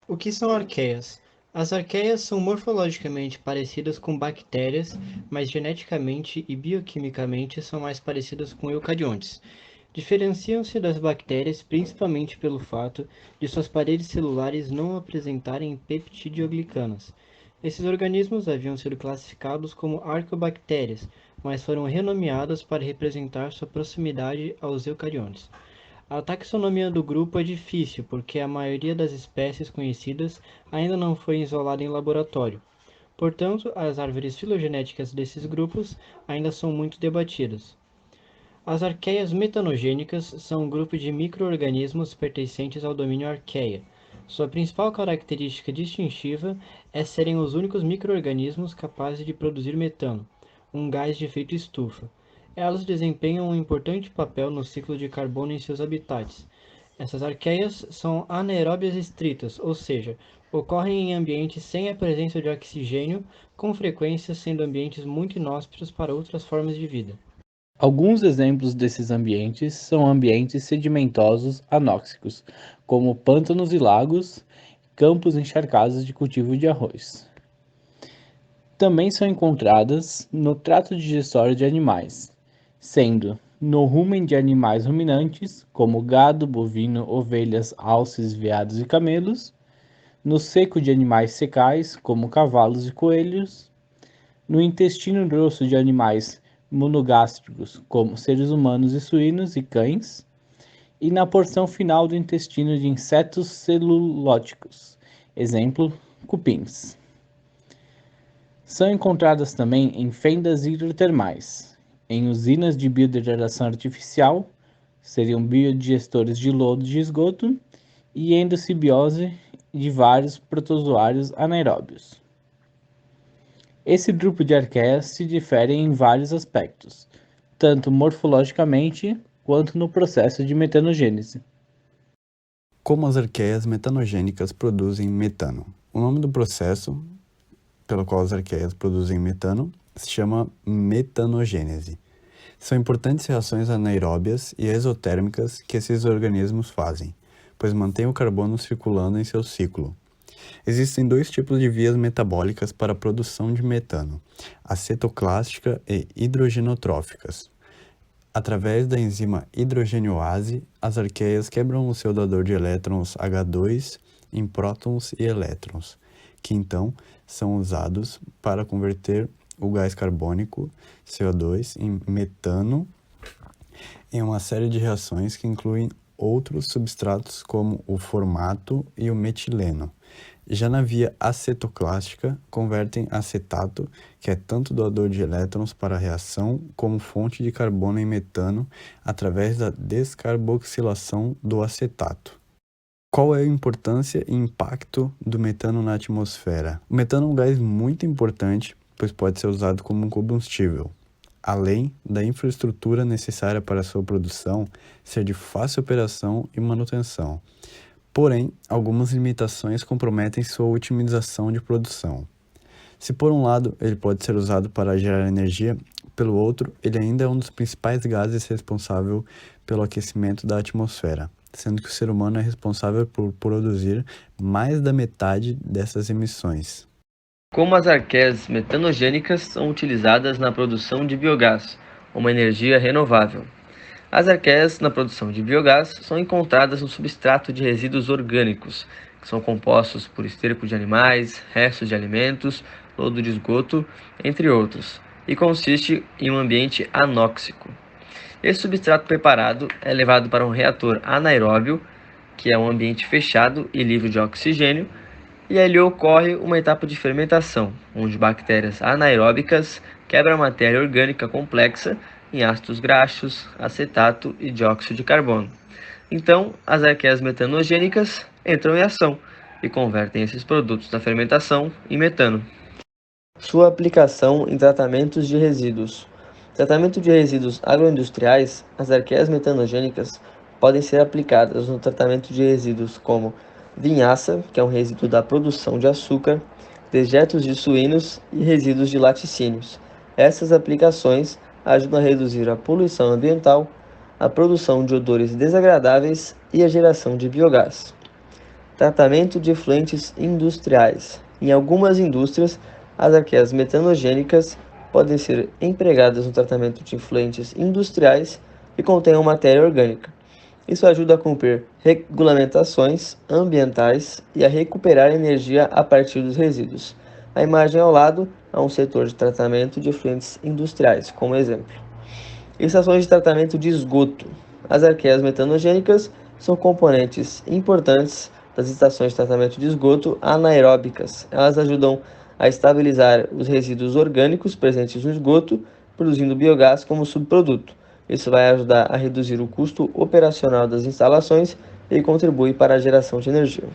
O que são arqueias? As arqueias são morfologicamente parecidas com bactérias, mas geneticamente e bioquimicamente são mais parecidas com eucariontes. Diferenciam-se das bactérias principalmente pelo fato de suas paredes celulares não apresentarem peptidoglicanas. Esses organismos haviam sido classificados como arqueobactérias, mas foram renomeados para representar sua proximidade aos eucariontes. A taxonomia do grupo é difícil porque a maioria das espécies conhecidas ainda não foi isolada em laboratório. Portanto, as árvores filogenéticas desses grupos ainda são muito debatidas. As arqueias metanogênicas são um grupo de micro-organismos pertencentes ao domínio arqueia. Sua principal característica distintiva é serem os únicos micro-organismos capazes de produzir metano, um gás de efeito estufa. Elas desempenham um importante papel no ciclo de carbono em seus habitats. Essas arqueias são anaeróbias estritas, ou seja, ocorrem em ambientes sem a presença de oxigênio, com frequência sendo ambientes muito inóspitos para outras formas de vida. Alguns exemplos desses ambientes são ambientes sedimentosos anóxicos, como pântanos e lagos, campos encharcados de cultivo de arroz. Também são encontradas no trato digestório de animais, sendo no rumen de animais ruminantes, como gado, bovino, ovelhas, alces, veados e camelos, no seco de animais secais, como cavalos e coelhos, no intestino grosso de animais monogástricos, como seres humanos e suínos e cães, e na porção final do intestino de insetos celulóticos, exemplo, cupins. São encontradas também em fendas hidrotermais, em usinas de biodegradação artificial, seriam biodigestores de lodo de esgoto, e endossimbiose de vários protozoários anaeróbios. Esse grupo de arqueias se difere em vários aspectos, tanto morfologicamente quanto no processo de metanogênese. Como as arqueias metanogênicas produzem metano? O nome do processo pelo qual as arqueias produzem metano se chama metanogênese. São importantes reações anaeróbias e exotérmicas que esses organismos fazem, pois mantêm o carbono circulando em seu ciclo. Existem dois tipos de vias metabólicas para a produção de metano, a cetoclástica e hidrogenotróficas. Através da enzima hidrogenoase, as arqueias quebram o seu dador de elétrons H2 em prótons e elétrons, que então são usados para converter o gás carbônico, CO2, em metano, em uma série de reações que incluem outros substratos como o formato e o metileno. Já na via acetoclástica, convertem acetato, que é tanto doador de elétrons para a reação como fonte de carbono em metano, através da descarboxilação do acetato. Qual é a importância e impacto do metano na atmosfera? O metano é um gás muito importante, pois pode ser usado como um combustível, além da infraestrutura necessária para sua produção ser de fácil operação e manutenção. Porém, algumas limitações comprometem sua otimização de produção. Se por um lado ele pode ser usado para gerar energia, pelo outro ele ainda é um dos principais gases responsável pelo aquecimento da atmosfera, sendo que o ser humano é responsável por produzir mais da metade dessas emissões. Como as arqueias metanogênicas são utilizadas na produção de biogás, uma energia renovável. As arqueias na produção de biogás são encontradas no substrato de resíduos orgânicos, que são compostos por esterco de animais, restos de alimentos, lodo de esgoto, entre outros, e consiste em um ambiente anóxico. Esse substrato preparado é levado para um reator anaeróbio, que é um ambiente fechado e livre de oxigênio, e ali ocorre uma etapa de fermentação, onde bactérias anaeróbicas quebram a matéria orgânica complexa em ácidos graxos, acetato e dióxido de carbono. Então, as arqueias metanogênicas entram em ação e convertem esses produtos da fermentação em metano. Sua aplicação em tratamentos de resíduos. Tratamento de resíduos agroindustriais, as arqueias metanogênicas podem ser aplicadas no tratamento de resíduos como vinhaça, que é um resíduo da produção de açúcar, dejetos de suínos e resíduos de laticínios. Essas aplicações ajudam a reduzir a poluição ambiental, a produção de odores desagradáveis e a geração de biogás. Tratamento de efluentes industriais. Em algumas indústrias, as arqueias metanogênicas podem ser empregadas no tratamento de efluentes industriais que contenham matéria orgânica. Isso ajuda a cumprir regulamentações ambientais e a recuperar energia a partir dos resíduos. A imagem ao lado é um setor de tratamento de efluentes industriais, como exemplo. Estações de tratamento de esgoto. As arqueias metanogênicas são componentes importantes das estações de tratamento de esgoto anaeróbicas. Elas ajudam a estabilizar os resíduos orgânicos presentes no esgoto, produzindo biogás como subproduto. Isso vai ajudar a reduzir o custo operacional das instalações e contribui para a geração de energia.